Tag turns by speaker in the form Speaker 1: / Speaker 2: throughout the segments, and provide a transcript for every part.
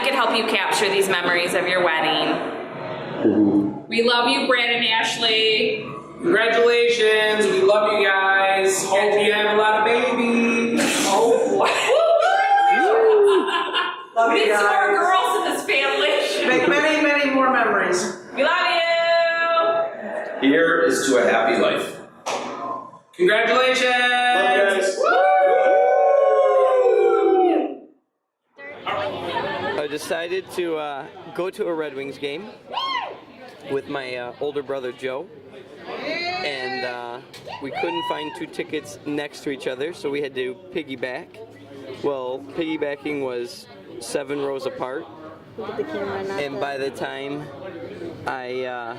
Speaker 1: could help you capture these memories of your wedding. We love you, Brad and Ashley.
Speaker 2: Congratulations. We love you guys. Hope you have a lot of babies. Oh,
Speaker 3: Love
Speaker 1: We
Speaker 3: you
Speaker 1: need some more
Speaker 3: guys.
Speaker 1: girls in this family.
Speaker 3: Make many, many more memories.
Speaker 1: We love you.
Speaker 4: Here is to a happy life.
Speaker 2: congratulations.
Speaker 5: I decided to go to a Red Wings game with my older brother Joe, and we couldn't find two tickets next to each other, so we had to piggyback. Well, piggybacking was 7 rows apart, and by the time I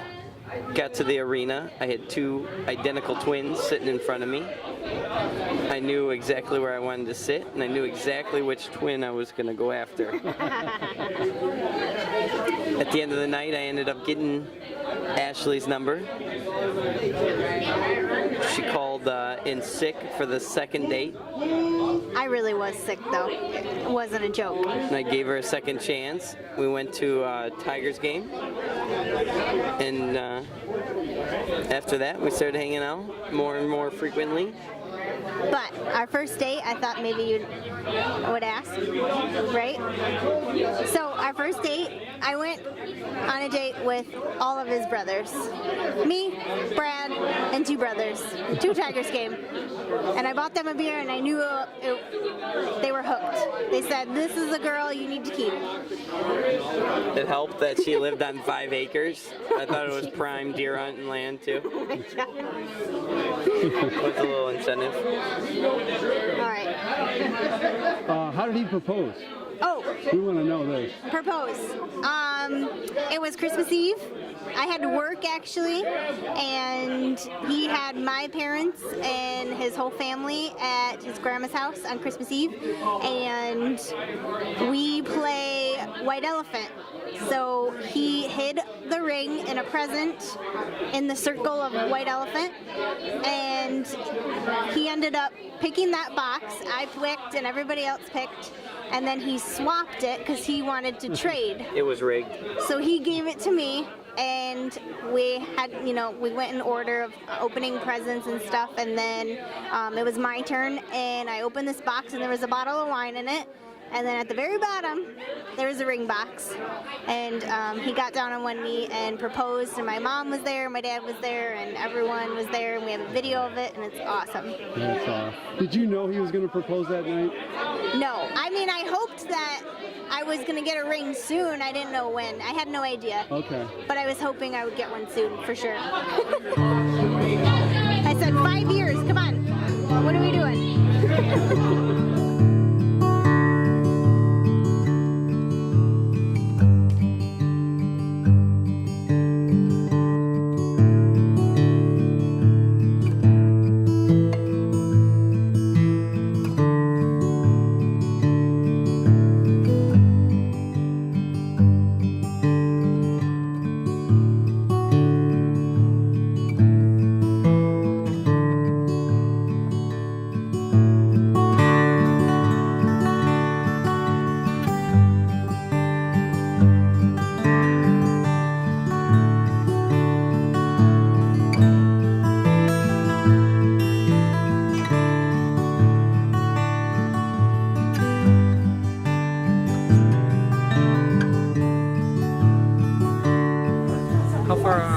Speaker 5: got to the arena, I had 2 identical twins sitting in front of me. I knew exactly where I wanted to sit, and I knew exactly which twin I was going to go after. At the end of the night, I ended up getting Ashley's number. She called in sick for the second date,
Speaker 6: I really was sick though. It wasn't a joke.
Speaker 5: and I gave her a second chance. We went to a Tigers game, and after that, we started hanging out more and more frequently.
Speaker 6: But our first date, I thought maybe you would ask, right? So our first date, I went on a date with all of his brothers. Me, Brad, and 2 brothers. 2 Tigers game. And I bought them a beer and I knew they were hooked. They said, this is a girl you need to keep.
Speaker 5: It helped that she lived on 5 acres. I thought it was prime deer hunting land too. With a little incentive.
Speaker 6: All right.
Speaker 7: How did he propose?
Speaker 6: Oh,
Speaker 7: We want to know this.
Speaker 6: propose. It was Christmas Eve. I had to work actually, and he had my parents and his whole family at his grandma's house on Christmas Eve, and we play White Elephant. So he hid the ring in a present in the circle of White Elephant, and he ended up picking that box. I picked and everybody else picked, and then he swapped it because he wanted to trade.
Speaker 5: It was rigged.
Speaker 6: So he gave it to me, and we had, we went in order of opening presents and stuff, and then it was my turn, and I opened this box, and there was a bottle of wine in it, and then at the very bottom, there was a ring box, and he got down on one knee and proposed, and my mom was there, my dad was there, and everyone was there, and we have a video of it, and it's awesome.
Speaker 7: That's Did you know he was going to propose that night?
Speaker 6: No, I mean, I hoped that I was going to get a ring soon. I didn't know when. I had no idea.
Speaker 7: Okay.
Speaker 6: But I was hoping I would get one soon, for sure. I said 5 years. Come on. What are we doing?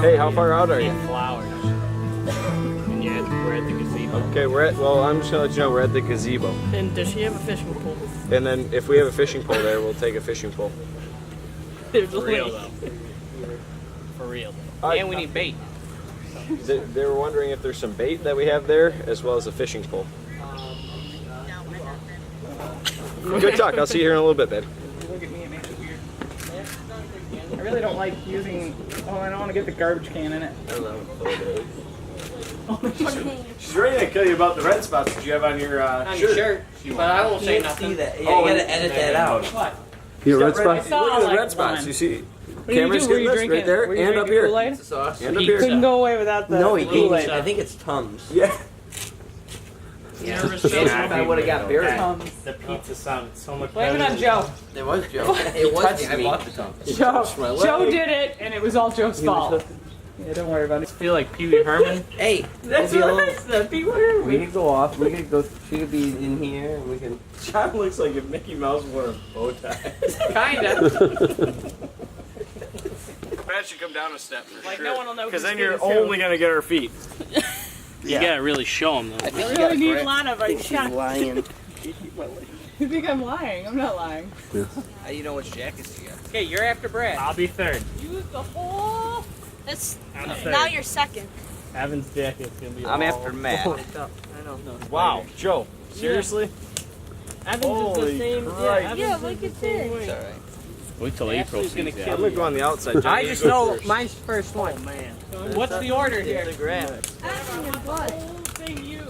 Speaker 8: Hey, how far out are you?
Speaker 9: Flowers. And yeah, we're at the gazebo.
Speaker 8: Okay, I'm just gonna let you know we're at the gazebo.
Speaker 9: And does she have a fishing pole?
Speaker 8: And then if we have a fishing pole there, we'll take a fishing pole.
Speaker 9: There's For real though. For real though. And we need bait.
Speaker 8: They were wondering if there's some bait that we have there, as well as a fishing pole. Good talk. I'll see you here in a little bit, babe.
Speaker 10: Look at me, it makes it weird. I really don't like using. Oh, I don't want to get the garbage can in it.
Speaker 8: She's ready to tell you about the red spots that you have on your shirt.
Speaker 9: But I won't say nothing.
Speaker 3: See that? Yeah, you gotta edit that out.
Speaker 10: What?
Speaker 8: You red
Speaker 10: I
Speaker 8: spots?
Speaker 10: saw,
Speaker 8: Look at the
Speaker 10: like,
Speaker 8: red spots.
Speaker 10: one.
Speaker 8: You see?
Speaker 10: What did you
Speaker 8: Camera's
Speaker 10: do? Were
Speaker 8: getting
Speaker 10: you
Speaker 8: this
Speaker 10: drinking?
Speaker 8: right there
Speaker 10: Were you
Speaker 8: and up
Speaker 10: drinking
Speaker 8: here.
Speaker 10: Kool-Aid?
Speaker 8: And up here.
Speaker 10: Couldn't go away without the
Speaker 3: No, he didn't.
Speaker 10: Kool-Aid.
Speaker 3: I think it's Tums.
Speaker 8: Yeah.
Speaker 9: Nervous
Speaker 5: If I would have got buried.
Speaker 9: The pizza sounded so much
Speaker 10: Blame it
Speaker 9: better.
Speaker 10: on Joe.
Speaker 5: It was Joe. It was me. I bought the tongue.
Speaker 10: Joe did it, and it was all Joe's fault. Yeah, don't worry about it.
Speaker 9: I feel like Pee Wee Herman.
Speaker 5: Hey,
Speaker 10: That's what I said. Be weird.
Speaker 5: we could go off. We could go. She could be in here. And we can.
Speaker 8: John looks like if Mickey Mouse wore a bow tie.
Speaker 10: Kinda.
Speaker 8: Pat should come down a step for
Speaker 10: Like
Speaker 8: sure.
Speaker 10: no one will know.
Speaker 8: Because
Speaker 10: who's
Speaker 8: then you're
Speaker 10: who's who.
Speaker 8: only gonna get her feet.
Speaker 9: You gotta really show him though.
Speaker 5: I think
Speaker 10: I
Speaker 5: she
Speaker 10: really
Speaker 5: got
Speaker 10: need
Speaker 5: gra-
Speaker 10: a lot of
Speaker 5: I
Speaker 10: it.
Speaker 5: think she's lying.
Speaker 10: You think I'm lying? I'm not lying.
Speaker 5: How do you know which jackets you got?
Speaker 10: Okay, you're after Brad.
Speaker 9: I'll be third.
Speaker 10: Use the whole.
Speaker 11: That's
Speaker 9: I'm third.
Speaker 11: now you're second.
Speaker 9: Evan's jacket's gonna be
Speaker 5: I'm
Speaker 9: all
Speaker 5: after Matt.
Speaker 10: I know.
Speaker 8: Wow, Joe, seriously?
Speaker 10: Evans
Speaker 8: Holy
Speaker 10: is the same.
Speaker 8: Christ.
Speaker 10: Yeah, Evans
Speaker 11: Yeah,
Speaker 10: is
Speaker 11: look
Speaker 10: the
Speaker 11: at
Speaker 10: same
Speaker 11: this.
Speaker 10: way.
Speaker 5: Alright.
Speaker 9: Wait till April
Speaker 10: Ashley's gonna
Speaker 9: sees
Speaker 10: kill
Speaker 8: I'm
Speaker 9: that.
Speaker 8: gonna go on the outside. John,
Speaker 10: I
Speaker 8: you
Speaker 10: just
Speaker 8: go
Speaker 10: know
Speaker 8: first.
Speaker 10: mine's first one.
Speaker 9: Oh man.
Speaker 10: What's the order here?
Speaker 5: The grab.
Speaker 10: Whole thing used.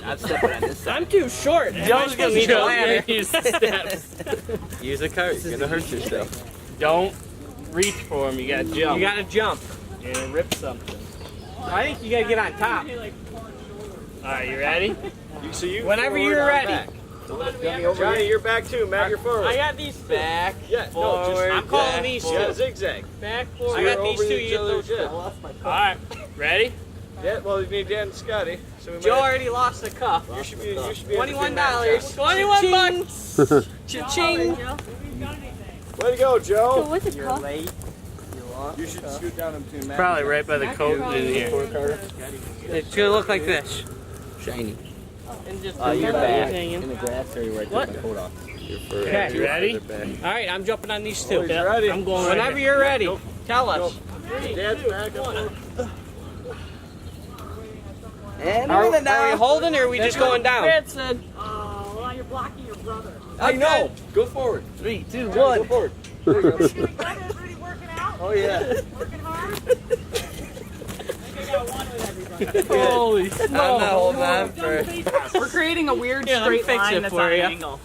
Speaker 5: I'm stepping on this side.
Speaker 10: I'm too short. Joe's gonna need a ladder.
Speaker 9: Use the steps.
Speaker 5: Use a cart. You're gonna hurt yourself.
Speaker 9: Don't reach for him. You gotta jump.
Speaker 10: You gotta jump.
Speaker 9: You're gonna rip something.
Speaker 10: I think you gotta get on top.
Speaker 9: All right, you ready?
Speaker 8: So you
Speaker 10: Whenever
Speaker 8: forward,
Speaker 10: you're
Speaker 8: I'm
Speaker 10: ready.
Speaker 8: back. Johnny, you're back too. Matt, you're forward.
Speaker 10: I got these
Speaker 5: Back.
Speaker 8: Yeah, no,
Speaker 5: forward.
Speaker 8: just
Speaker 10: I'm calling these
Speaker 8: you gotta
Speaker 10: two.
Speaker 8: zigzag.
Speaker 10: Back
Speaker 8: So
Speaker 10: forward. I
Speaker 8: you're
Speaker 10: got these
Speaker 8: over
Speaker 10: two.
Speaker 8: each
Speaker 10: You get
Speaker 8: other's
Speaker 10: those.
Speaker 8: head.
Speaker 9: All right, ready?
Speaker 8: Yeah, well, you need Dan and Scotty. So we
Speaker 10: Joe
Speaker 8: might,
Speaker 10: already lost the cup.
Speaker 8: you should be
Speaker 10: $21. 21 bucks. Cha-ching.
Speaker 8: Way to go, Joe.
Speaker 11: what's it called?
Speaker 8: You should scoot down in between Matt.
Speaker 9: Probably right by the coat in here.
Speaker 10: It's gonna look like this.
Speaker 5: Shiny.
Speaker 10: And just
Speaker 5: You're back.
Speaker 10: hanging.
Speaker 5: the grass area right
Speaker 10: What?
Speaker 5: My coat off.
Speaker 10: Okay.
Speaker 9: You ready?
Speaker 10: All right, I'm jumping on these two.
Speaker 8: He's ready.
Speaker 9: I'm going.
Speaker 10: Whenever you're ready, tell us.
Speaker 8: Dad's back.
Speaker 5: And
Speaker 10: Are we holding or are we just going down?
Speaker 11: Oh, well, you're blocking your brother.
Speaker 5: I know. Go forward. 3, 2, 1.
Speaker 8: Go forward.
Speaker 11: Your brother's already working out.
Speaker 5: Oh yeah.
Speaker 11: Working hard.
Speaker 10: Holy
Speaker 5: I'm not holding on for.
Speaker 10: We're creating a weird
Speaker 11: Here, let me
Speaker 10: straight
Speaker 11: fix
Speaker 10: line
Speaker 11: it
Speaker 10: that's
Speaker 11: for
Speaker 10: on an
Speaker 11: you.
Speaker 10: angle.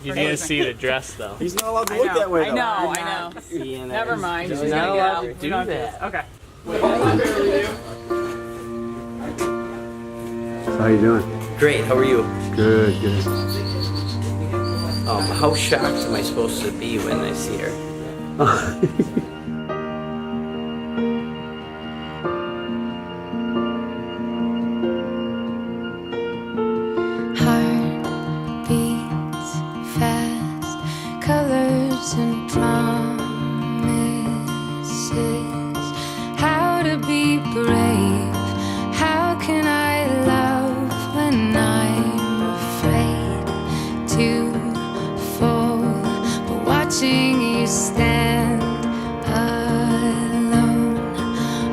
Speaker 9: You need to see the dress though.
Speaker 8: He's not allowed to
Speaker 10: I
Speaker 8: look
Speaker 10: know,
Speaker 8: that way,
Speaker 10: I
Speaker 8: though.
Speaker 10: know, I know. Never mind.
Speaker 5: He's
Speaker 10: She's
Speaker 5: not
Speaker 10: gonna
Speaker 5: allowed
Speaker 10: get
Speaker 5: to
Speaker 10: out.
Speaker 5: do that.
Speaker 10: Okay.
Speaker 7: How you doing?
Speaker 5: Great. How are you?
Speaker 7: Good, good.
Speaker 5: How shocked am I supposed to be when I see her?
Speaker 12: Heart beats fast, colors and promises. How to be brave? How can I love when I'm afraid to fall? But watching you stand alone,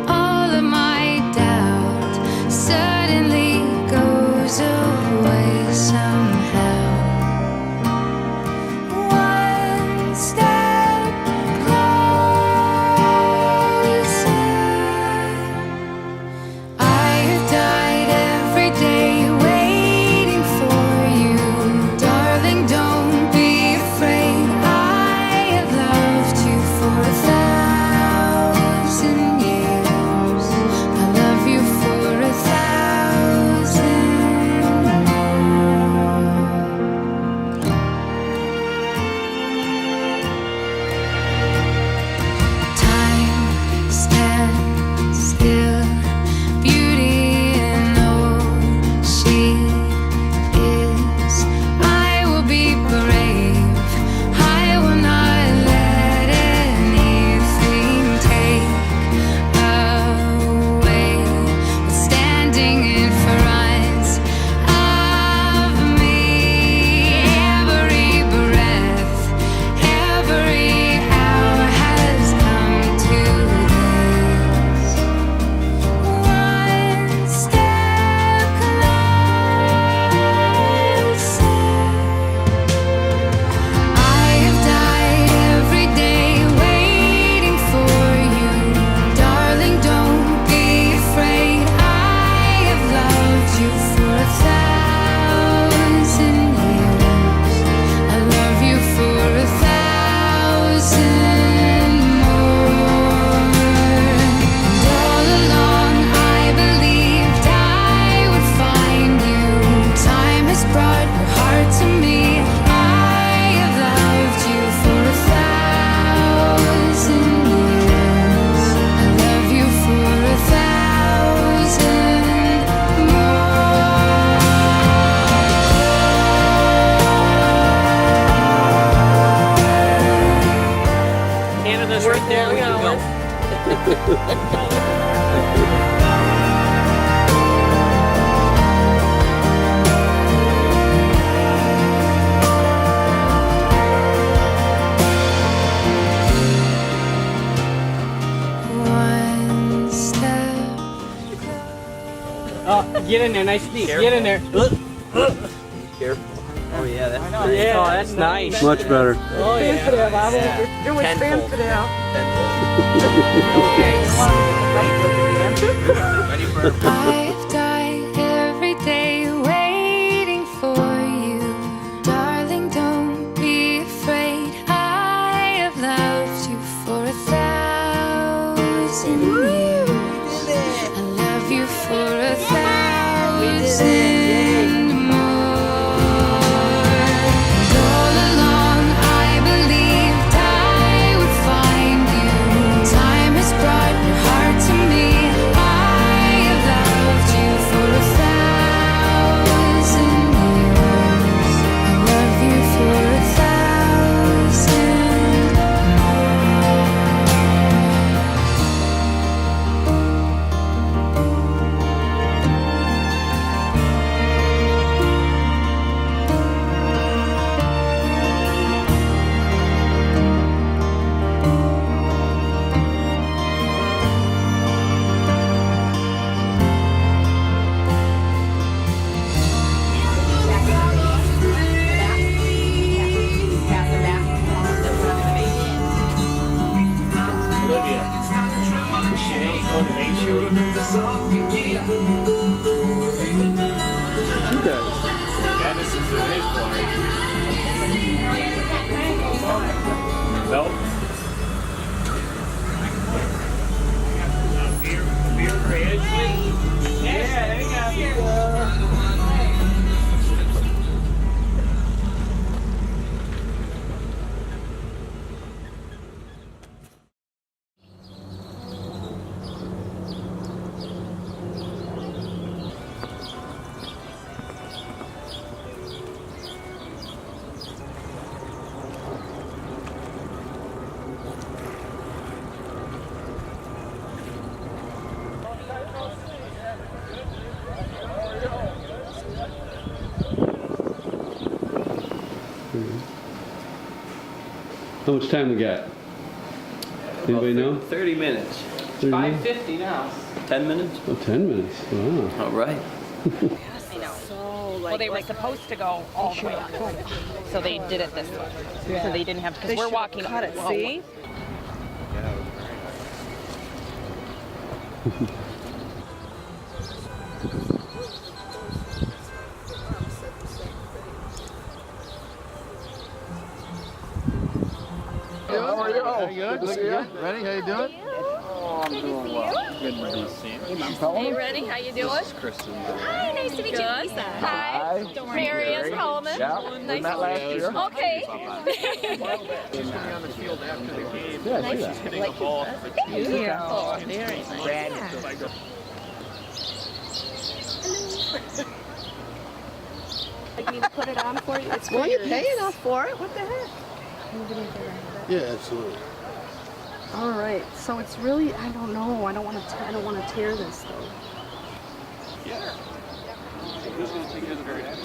Speaker 12: all of my doubt suddenly goes away somehow. One step closer. I have died every day waiting for you, darling. Don't be afraid. I have loved
Speaker 5: right there. We can go.
Speaker 12: One step.
Speaker 9: Oh, get in there, nice sneak. Get in there.
Speaker 5: Careful. Oh yeah, that's
Speaker 9: Oh,
Speaker 5: nice.
Speaker 9: yeah,
Speaker 5: Oh, that's nice.
Speaker 7: Much better.
Speaker 9: Oh, yeah.
Speaker 10: It was
Speaker 5: Tenfold.
Speaker 10: fancy now.
Speaker 5: Ready for
Speaker 12: I've died every day waiting for you. Darling, don't be afraid. I have loved you for 1,000 years. I love you for 1,000 more. And all along I believed I would find you. Time has brought your heart to me. I have loved you for 1,000 years. I love you for 1,000 more.
Speaker 9: Nope. Beer for Ashley? Yeah, there you go.
Speaker 7: How much time we got? Anybody know?
Speaker 5: 30 minutes.
Speaker 7: 30 minutes?
Speaker 10: 5:50 now.
Speaker 5: 10 minutes?
Speaker 7: Oh, 10 minutes. Wow.
Speaker 5: All right.
Speaker 11: I know. Well, they were supposed to go all the way up, so they did it this way. So they didn't have to, because we're walking. Cut it, see?
Speaker 13: How are you? Good. Good to see you. Ready? How you doing?
Speaker 11: Oh, I'm doing well.
Speaker 13: Good to see you.
Speaker 11: Hey, Rennie, how you doing?
Speaker 13: Kristen.
Speaker 11: Hi, nice to meet you. Lisa. Hi. Marius Coleman.
Speaker 13: Yeah, we met last year.
Speaker 11: Okay.
Speaker 8: She's gonna be on the field after the game.
Speaker 13: Yeah, I see that.
Speaker 8: She's hitting a ball.
Speaker 11: Thank you. Oh, very nice.
Speaker 14: Like me to put it on for you? It's
Speaker 10: Well, you pay enough for it. What the heck?
Speaker 13: Yeah, absolutely.
Speaker 14: All right. So it's really, I don't know. I don't want to tear this though.
Speaker 8: Yeah. Who's going to take care of the very next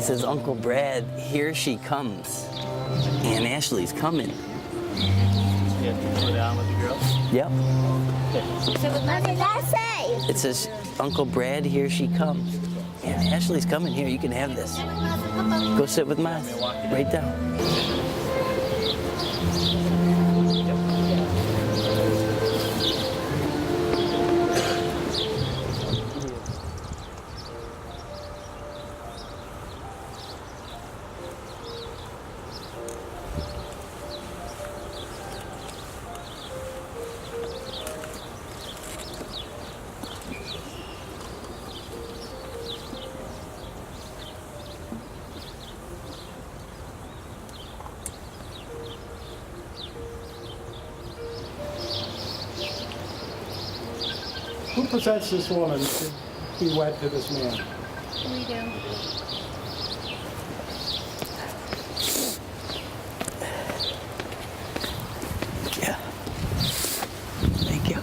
Speaker 5: says, Uncle Brad, here she comes. Aunt Ashley's coming.
Speaker 9: You have to go down with the girls?
Speaker 5: Yep.
Speaker 6: What did that say?
Speaker 5: It says, Uncle Brad, here she comes. Aunt Ashley's coming here. You can have this. Go sit with Mom. Right down.
Speaker 15: Who presents this woman to be wed to this man?
Speaker 6: We do.
Speaker 5: Yeah. Thank you.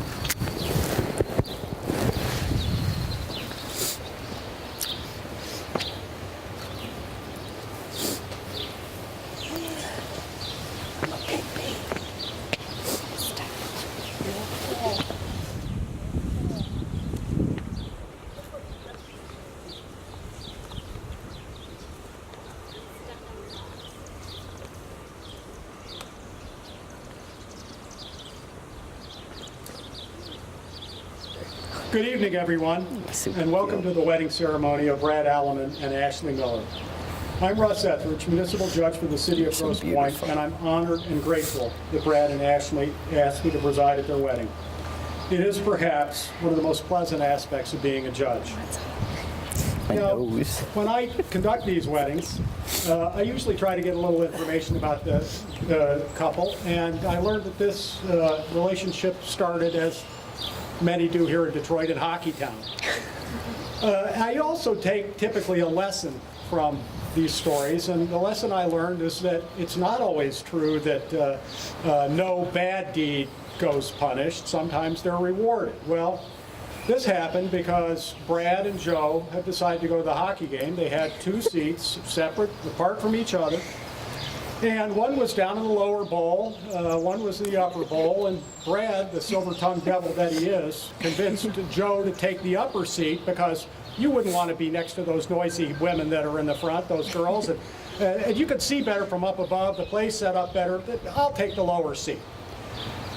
Speaker 15: Good evening, everyone, and welcome to the wedding ceremony of Brad Alleman and Ashley Miller. I'm Russ Etheridge, Municipal Judge for the City of Grosse Pointe, and I'm honored and grateful that Brad and Ashley asked me to preside at their wedding. It is perhaps one of the most pleasant aspects of being a judge. Now, when I conduct these weddings, I usually try to get a little information about the couple, and I learned that this relationship started, as many do here in Detroit, in Hockey Town. I also take typically a lesson from these stories, and the lesson I learned is that it's not always true that no bad deed goes punished. Sometimes they're rewarded. Well, this happened because Brad and Joe had decided to go to the hockey game. They had two seats, separate, apart from each other. And one was down in the lower bowl, one was in the upper bowl, and Brad, the silver-tongued devil that he is, convinced Joe to take the upper seat because you wouldn't want to be next to those noisy women that are in the front, those girls. And you could see better from up above, the place set up better. I'll take the lower seat.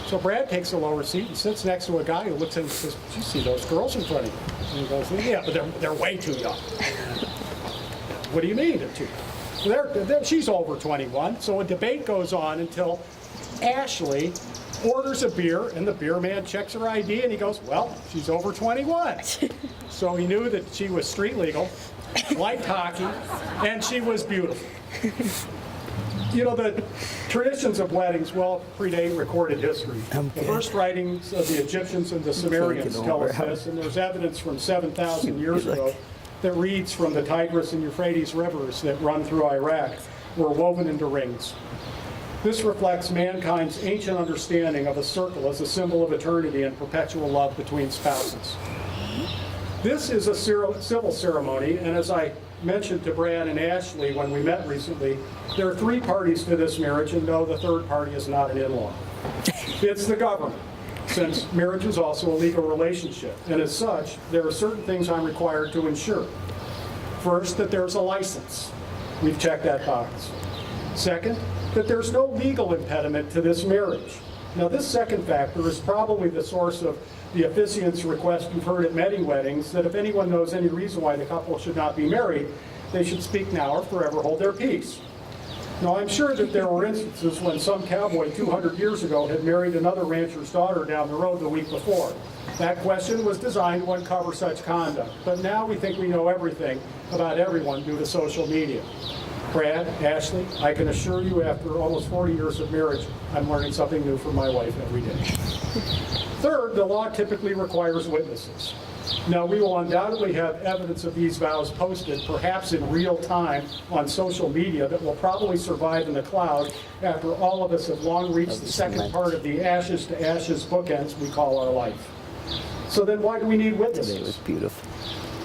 Speaker 15: So Brad takes the lower seat and sits next to a guy who looks at him and says, "Do you see those girls in front of you?" And he goes, "Yeah, but they're way too young." "What do you mean they're too young?" She's over 21, so a debate goes on until Ashley orders a beer, and the beer man checks her ID, and he goes, "Well, she's over 21." So he knew that she was street legal, liked hockey, and she was beautiful. You know, the traditions of weddings well predate recorded history. The first writings of the Egyptians and the Sumerians tell us this, and there's evidence from 7,000 years ago that reeds from the Tigris and Euphrates rivers that run through Iraq were woven into rings. This reflects mankind's ancient understanding of a circle as a symbol of eternity and perpetual love between spouses. This is a civil ceremony, and as I mentioned to Brad and Ashley when we met recently, there are three parties to this marriage, and no, the third party is not an in-law. It's the government, since marriage is also a legal relationship, and as such, there are certain things I'm required to ensure. First, that there's a license. We've checked that box. Second, that there's no legal impediment to this marriage. Now, this second factor is probably the source of the officiant's request you've heard at many weddings, that if anyone knows any reason why the couple should not be married, they should speak now or forever hold their peace. Now, I'm sure that there were instances when some cowboy 200 years ago had married another rancher's daughter down the road the week before. That question was designed to uncover such conduct, but now we think we know everything about everyone due to social media. Brad, Ashley, I can assure you after almost 40 years of marriage, I'm learning something new from my wife every day. Third, the law typically requires witnesses. Now, we will undoubtedly have evidence of these vows posted, perhaps in real time, on social media that will probably survive in the cloud after all of us have long reached the second part of the ashes to ashes bookends we call our life. So then why do we need witnesses?
Speaker 5: Today was beautiful.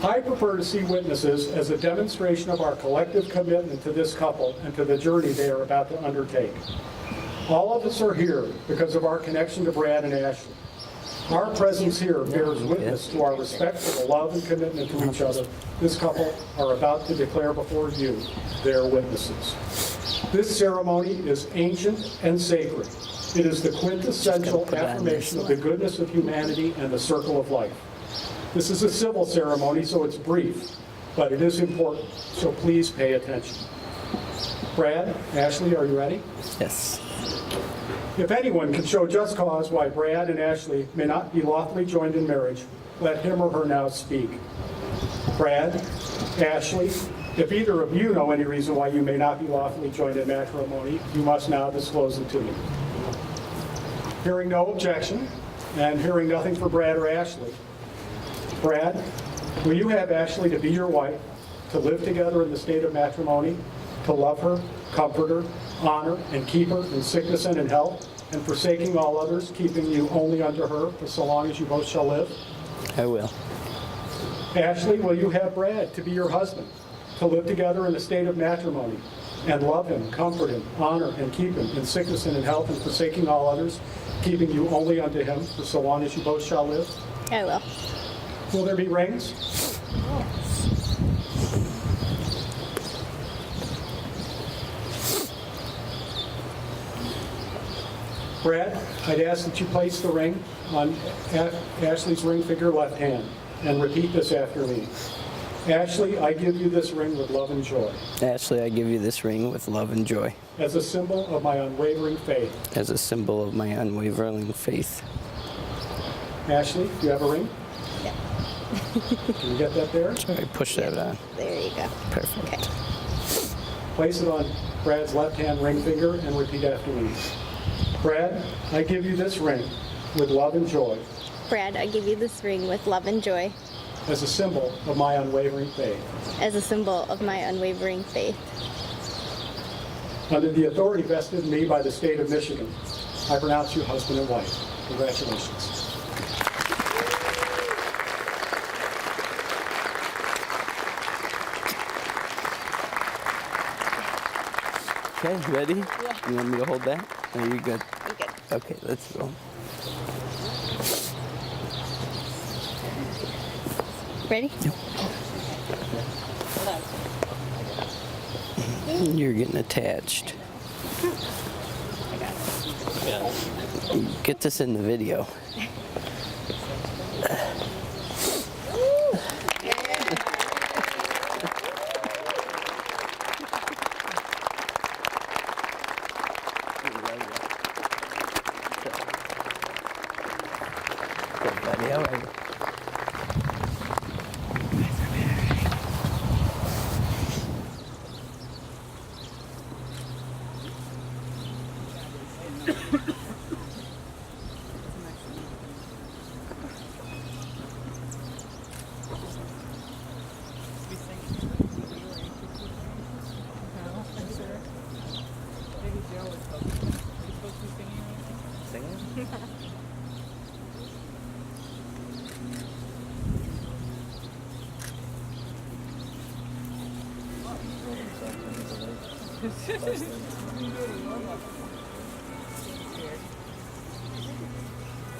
Speaker 15: I prefer to see witnesses as a demonstration of our collective commitment to this couple and to the journey they are about to undertake. All of us are here because of our connection to Brad and Ashley. Our presence here bears witness to our respect for the love and commitment to each other this couple are about to declare before you, their witnesses. This ceremony is ancient and sacred. It is the quintessential affirmation of the goodness of humanity and the circle of life. This is a civil ceremony, so it's brief, but it is important, so please pay attention. Brad, Ashley, are you ready?
Speaker 5: Yes.
Speaker 15: If anyone can show just cause why Brad and Ashley may not be lawfully joined in marriage, let him or her now speak. Brad, Ashley, if either of you know any reason why you may not be lawfully joined in matrimony, you must now disclose it to me. Hearing no objection, and hearing nothing for Brad or Ashley, Brad, will you have Ashley to be your wife, to live together in the state of matrimony, to love her, comfort her, honor, and keep her in sickness and in health, and forsaking all others, keeping you only unto her for so long as you both shall live?
Speaker 5: I will.
Speaker 15: Ashley, will you have Brad to be your husband, to live together in the state of matrimony, and love him, comfort him, honor, and keep him in sickness and in health, and forsaking all others, keeping you only unto him for so long as you both shall live?
Speaker 6: I will.
Speaker 15: Will there be rings? Brad, I'd ask that you place the ring on Ashley's ring finger left hand and repeat this after me. Ashley, I give you this ring with love and joy.
Speaker 5: Ashley, I give you this ring with love and joy.
Speaker 15: As a symbol of my unwavering faith.
Speaker 5: As a symbol of my unwavering faith.
Speaker 15: Ashley, do you have a ring?
Speaker 6: Yeah.
Speaker 15: Can you get that there?
Speaker 5: Sorry, push that on.
Speaker 6: There you go.
Speaker 5: Perfect.
Speaker 6: Okay.
Speaker 15: Place it on Brad's left hand ring finger and repeat after me. Brad, I give you this ring with love and joy.
Speaker 6: Brad, I give you this ring with love and joy.
Speaker 15: As a symbol of my unwavering faith.
Speaker 6: As a symbol of my unwavering faith.
Speaker 15: Under the authority vested in me by the state of Michigan, I pronounce you husband and wife. Congratulations.
Speaker 5: Okay, ready?
Speaker 6: Yeah.
Speaker 5: You want me to hold that? Are you good?
Speaker 6: I'm good.
Speaker 5: Okay, let's go.
Speaker 6: Ready?
Speaker 5: Yep. You're getting attached. Get this in the video. Good, buddy. All right.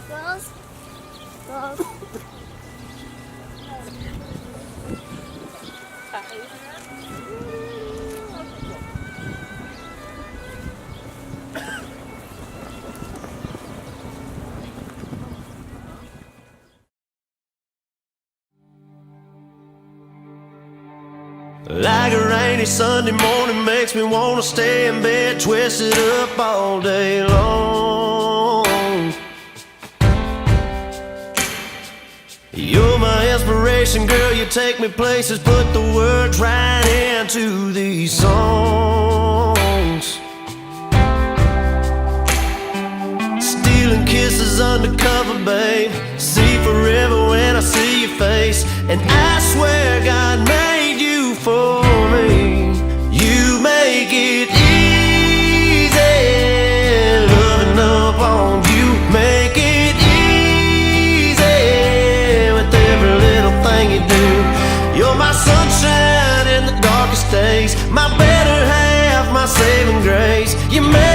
Speaker 6: Girls? Girls?
Speaker 16: Like a rainy Sunday morning makes me wanna stay in bed, twisted up all day long. You're my inspiration, girl, you take me places, put the words right into these songs. Stealing kisses undercover, babe, see forever when I see your face. And I swear God made you for me. You make it easy, loving up on you. Make it easy with every little thing you do. saving grace. You made